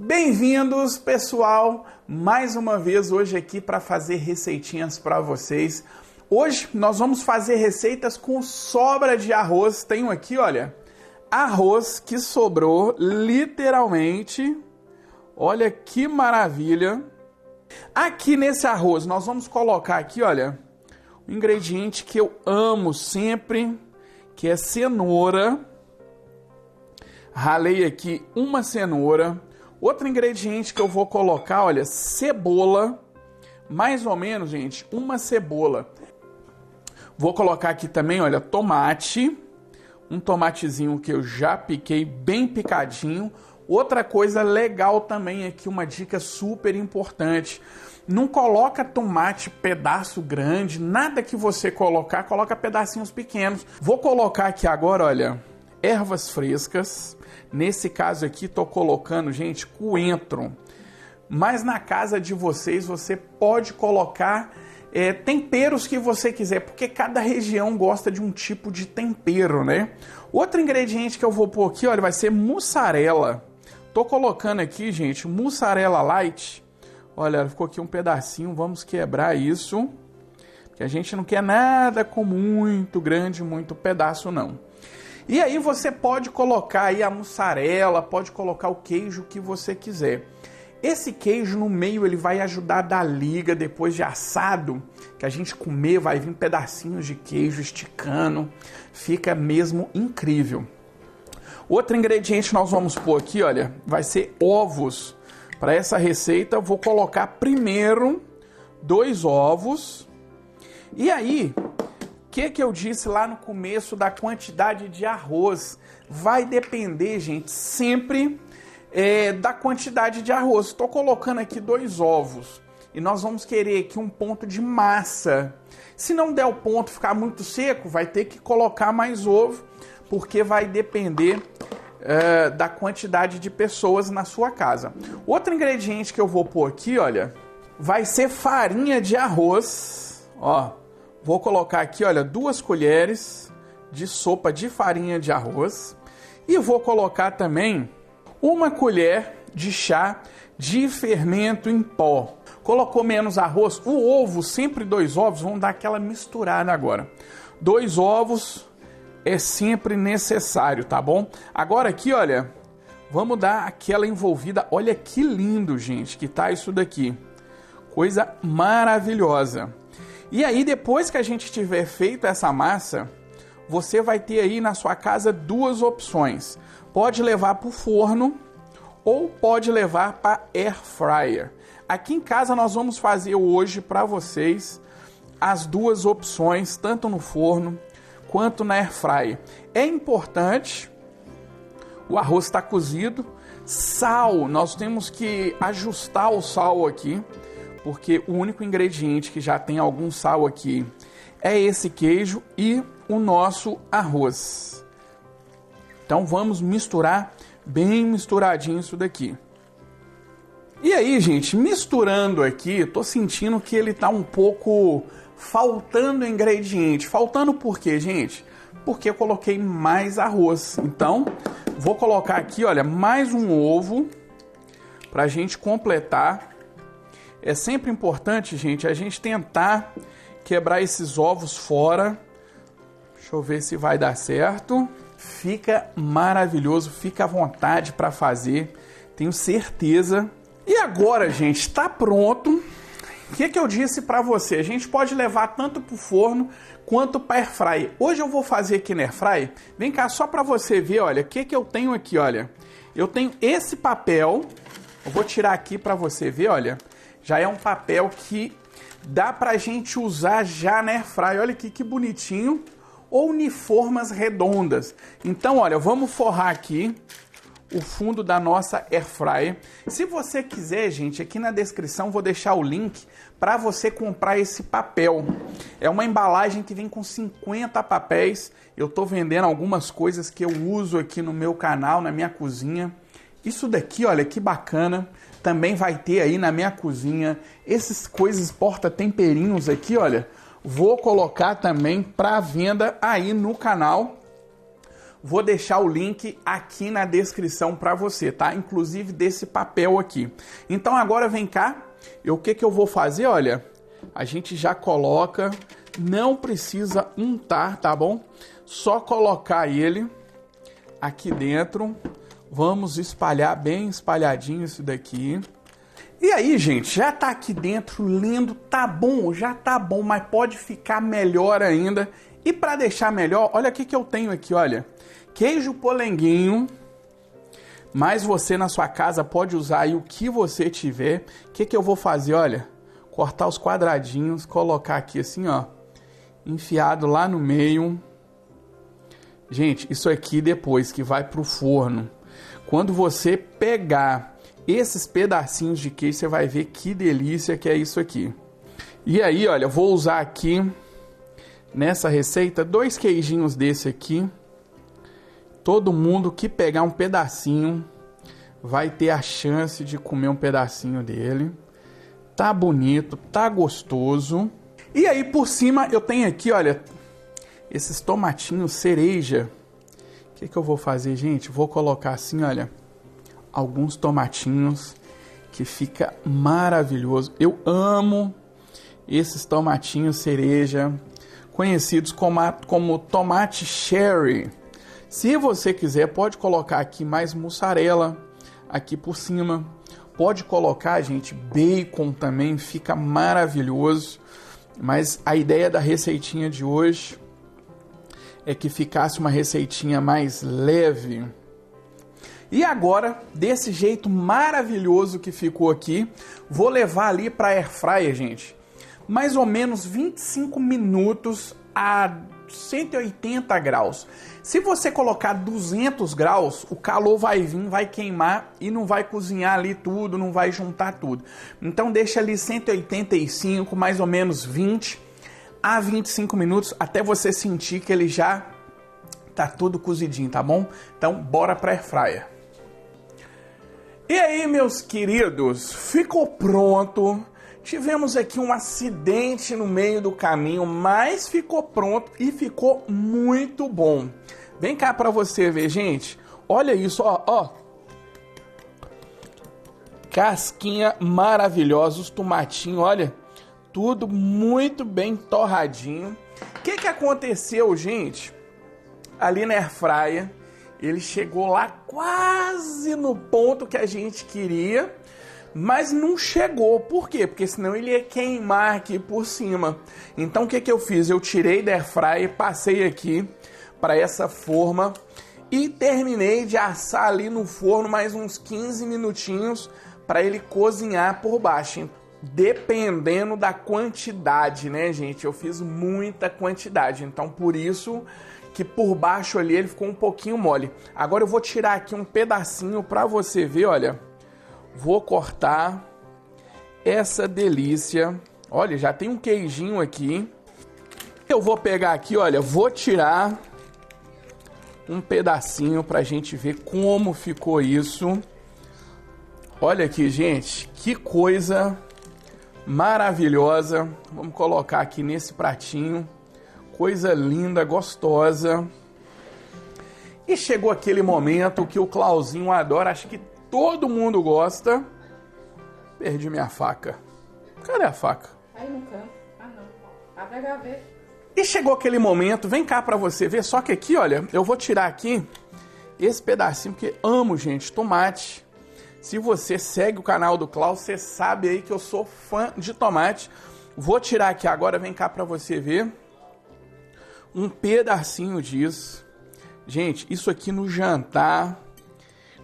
Bem-vindos, pessoal, mais uma vez hoje aqui para fazer receitinhas para vocês. Hoje nós vamos fazer receitas com sobra de arroz. Tenho aqui, olha, arroz que sobrou, literalmente. Olha que maravilha. Aqui nesse arroz nós vamos colocar aqui, olha, um ingrediente que eu amo sempre, que é cenoura. Ralei aqui uma cenoura. Outro ingrediente que eu vou colocar, olha, cebola. Mais ou menos, gente, uma cebola. Vou colocar aqui também, olha, tomate. Um tomatezinho que eu já piquei bem picadinho. Outra coisa legal também aqui, uma dica super importante. Não coloca tomate pedaço grande, nada que você colocar, coloca pedacinhos pequenos. Vou colocar aqui agora, olha, ervas frescas. Nesse caso aqui, tô colocando, gente, coentro. Mas na casa de vocês, você pode colocar temperos que você quiser, porque cada região gosta de um tipo de tempero, né? Outro ingrediente que eu vou pôr aqui, olha, vai ser mussarela. Tô colocando aqui, gente, mussarela light. Olha, ficou aqui um pedacinho, vamos quebrar isso. Porque a gente não quer nada com muito grande, muito pedaço, não. E aí você pode colocar aí a mussarela, pode colocar o queijo que você quiser. Esse queijo no meio ele vai ajudar a dar liga depois de assado, que a gente comer, vai vir pedacinhos de queijo esticando, fica mesmo incrível. Outro ingrediente nós vamos pôr aqui, olha, vai ser ovos. Para essa receita eu vou colocar primeiro 2 ovos. E aí, o que eu disse lá no começo da quantidade de arroz? Vai depender, gente, sempre da quantidade de arroz. Estou colocando aqui 2 ovos e nós vamos querer aqui um ponto de massa. Se não der o ponto, ficar muito seco, vai ter que colocar mais ovo, porque vai depender da quantidade de pessoas na sua casa. Outro ingrediente que eu vou pôr aqui, olha, vai ser farinha de arroz. Ó, vou colocar aqui, olha, 2 colheres de sopa de farinha de arroz. E vou colocar também 1 colher de chá de fermento em pó. Colocou menos arroz, o ovo, sempre 2 ovos, vão dar aquela misturada agora. 2 ovos é sempre necessário, tá bom? Agora aqui, olha, vamos dar aquela envolvida. Olha que lindo, gente, que tá isso daqui. Coisa maravilhosa. E aí, depois que a gente tiver feito essa massa, você vai ter aí na sua casa 2 opções. Pode levar para o forno ou pode levar para air fryer. Aqui em casa nós vamos fazer hoje para vocês as 2 opções, tanto no forno quanto na air fryer. É importante, o arroz está cozido, sal, nós temos que ajustar o sal aqui, porque o único ingrediente que já tem algum sal aqui é esse queijo e o nosso arroz. Então vamos misturar bem misturadinho isso daqui. E aí, gente, misturando aqui, tô sentindo que ele tá um pouco faltando ingrediente. Faltando por quê, gente? Porque eu coloquei mais arroz. Então, vou colocar aqui, olha, mais um ovo pra gente completar. É sempre importante, gente, a gente tentar quebrar esses ovos fora. Deixa eu ver se vai dar certo. Fica maravilhoso, fica à vontade para fazer, tenho certeza. E agora, gente, está pronto. O que eu disse para você? A gente pode levar tanto para o forno quanto para air fryer. Hoje eu vou fazer aqui na air fryer. Vem cá, só para você ver, olha, o que eu tenho aqui, olha. Eu tenho esse papel, eu vou tirar aqui para você ver, olha. Já é um papel que dá para a gente usar já na air fryer. Olha aqui que bonitinho. Ou uniformes redondas. Então, olha, vamos forrar aqui o fundo da nossa air fryer. Se você quiser, gente, aqui na descrição vou deixar o link para você comprar esse papel. É uma embalagem que vem com 50 papéis. Eu estou vendendo algumas coisas que eu uso aqui no meu canal, na minha cozinha. Isso daqui, olha, que bacana. Também vai ter aí na minha cozinha. Essas coisas porta-temperinhos aqui, olha. Vou colocar também para venda aí no canal. vou deixar o link aqui na descrição para você, tá? Inclusive desse papel aqui. Então agora vem cá, o que eu vou fazer, olha, a gente já coloca, não precisa untar, tá bom? Só colocar ele aqui dentro, vamos espalhar bem espalhadinho isso daqui. E aí, gente, já tá aqui dentro, lindo, tá bom, já tá bom, mas pode ficar melhor ainda. E para deixar melhor, olha o que eu tenho aqui, olha. Queijo polenguinho, mas você na sua casa pode usar aí o que você tiver. O que eu vou fazer, olha? Cortar os quadradinhos, colocar aqui assim, ó. Enfiado lá no meio. Gente, isso aqui depois que vai pro forno. Quando você pegar esses pedacinhos de queijo, você vai ver que delícia que é isso aqui. E aí, olha, vou usar aqui nessa receita 2 queijinhos desse aqui. Todo mundo que pegar um pedacinho vai ter a chance de comer um pedacinho dele. Tá bonito, tá gostoso. E aí por cima eu tenho aqui, olha, esses tomatinhos cereja. O que eu vou fazer, gente? Vou colocar assim, olha, alguns tomatinhos que fica maravilhoso. Eu amo esses tomatinhos cereja, conhecidos como tomate cherry. Se você quiser, pode colocar aqui mais mussarela aqui por cima. Pode colocar, gente, bacon também, fica maravilhoso. Mas a ideia da receitinha de hoje é que ficasse uma receitinha mais leve. E agora, desse jeito maravilhoso que ficou aqui, vou levar ali para a airfryer, gente. Mais ou menos 25 minutos a 180 graus. Se você colocar 200 graus, o calor vai vir, vai queimar e não vai cozinhar ali tudo, não vai juntar tudo. Então deixa ali 185, mais ou menos 20 a 25 minutos, até você sentir que ele já tá tudo cozidinho, tá bom? Então bora para a airfryer. E aí, meus queridos, ficou pronto. Tivemos aqui um acidente no meio do caminho, mas ficou pronto e ficou muito bom. Vem cá para você ver, gente. Olha isso, ó. Casquinha maravilhosa, os tomatinhos, olha. Tudo muito bem torradinho. O que aconteceu, gente? Ali na airfryer, ele chegou lá quase no ponto que a gente queria, mas não chegou. Por quê? Porque senão ele ia queimar aqui por cima. Então o que eu fiz? Eu tirei da airfryer, passei aqui para essa forma e terminei de assar ali no forno mais uns 15 minutinhos para ele cozinhar por baixo. Dependendo da quantidade, né, gente? Eu fiz muita quantidade, então por isso que por baixo ali ele ficou um pouquinho mole. Agora eu vou tirar aqui um pedacinho para você ver, olha. Vou cortar essa delícia. Olha, já tem um queijinho aqui. Eu vou pegar aqui, olha, vou tirar um pedacinho pra gente ver como ficou isso. Olha aqui, gente, que coisa maravilhosa. Vamos colocar aqui nesse pratinho. Coisa linda, gostosa. E chegou aquele momento que o Clauzinho adora, acho que todo mundo gosta. Perdi minha faca. Cadê a faca? Aí no canto. Ah, não. Abre a gaveta. E chegou aquele momento, vem cá pra você ver. Só que aqui, olha, eu vou tirar aqui esse pedacinho, porque amo, gente, tomate. Se você segue o canal do Klaus, você sabe aí que eu sou fã de tomate. Vou tirar aqui agora, vem cá pra você ver. Um pedacinho disso. Gente, isso aqui no jantar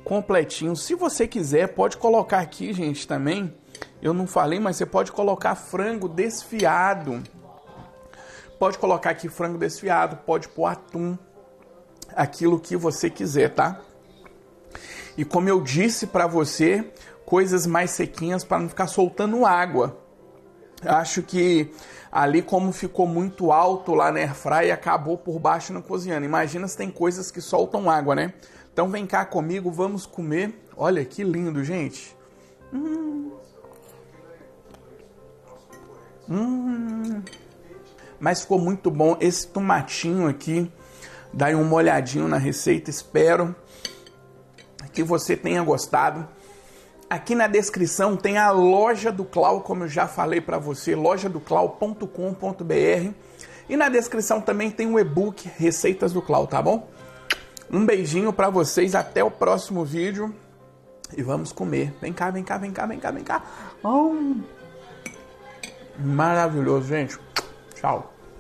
completinho. Se você quiser, pode colocar aqui, gente, também. Eu não falei, mas você pode colocar frango desfiado. Pode colocar aqui frango desfiado, pode pôr atum. Aquilo que você quiser, tá? E como eu disse pra você, coisas mais sequinhas para não ficar soltando água. Acho que ali, como ficou muito alto lá na airfryer, acabou por baixo não cozinhando. Imagina se tem coisas que soltam água, né? Então vem cá comigo, vamos comer. Olha que lindo, gente. Mas ficou muito bom esse tomatinho aqui. Dá aí uma olhadinha na receita, espero que você tenha gostado. Aqui na descrição tem a loja do Clau, como eu já falei para você, lojadoclau.com.br. E na descrição também tem o e-book Receitas do Clau, tá bom? Um beijinho para vocês, até o próximo vídeo. E vamos comer. Vem cá, vem cá, vem cá, vem cá, vem cá. Maravilhoso, gente. Tchau.